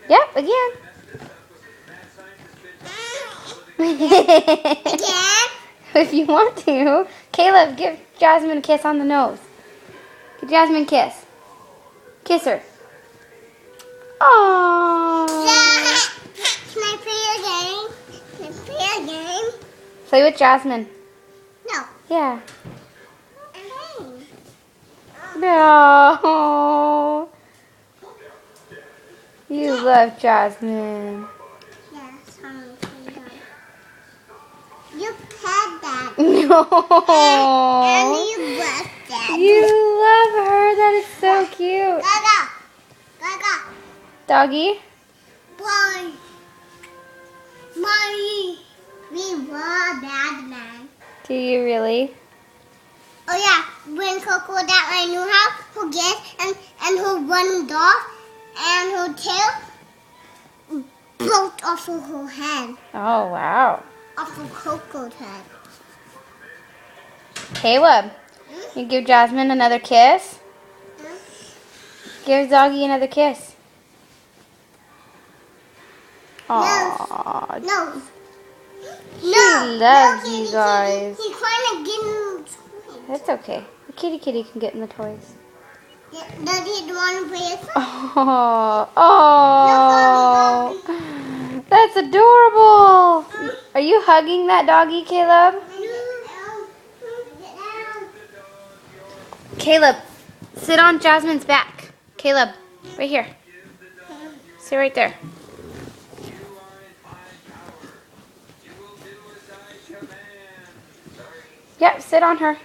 Yep, again. Again? If you want to. Caleb, give Jazmyn a kiss on the nose. Give Jazmyn a kiss. Kiss her. Aww. Can I play a game? Can I play a game? Play with Jazmyn. No. Yeah. Okay. No. You love Jazmyn. Yes, you pet that. No. And you love that. You love her. That is so cute. Gaga. Gaga. Doggy. Boy. Mommy. We love Batman. Do you really? Oh yeah, when Coco was at my new house, who gets and who runs off and her tail broke off of her head. Oh, wow. Off of Coco's head. Caleb, you give Jazmyn another kiss? Give Doggy another kiss. Aww. No. She loves you Kitty, guys. He's trying to get in the toys. That's okay. The kitty can get in the toys. Does he want to play it? Oh, that's adorable. Are you hugging that doggy, Caleb? Caleb, sit on Jazmyn's back. Caleb, right here. Sit right there. Yep, sit on her.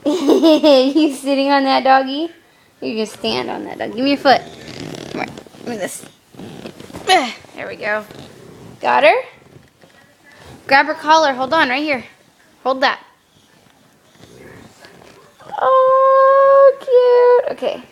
You sitting on that doggy? You just stand on that dog. Give me your foot. Come on, give me this. There we go. Got her? Grab her collar. Hold on, right here. Hold that. Oh, cute. Okay.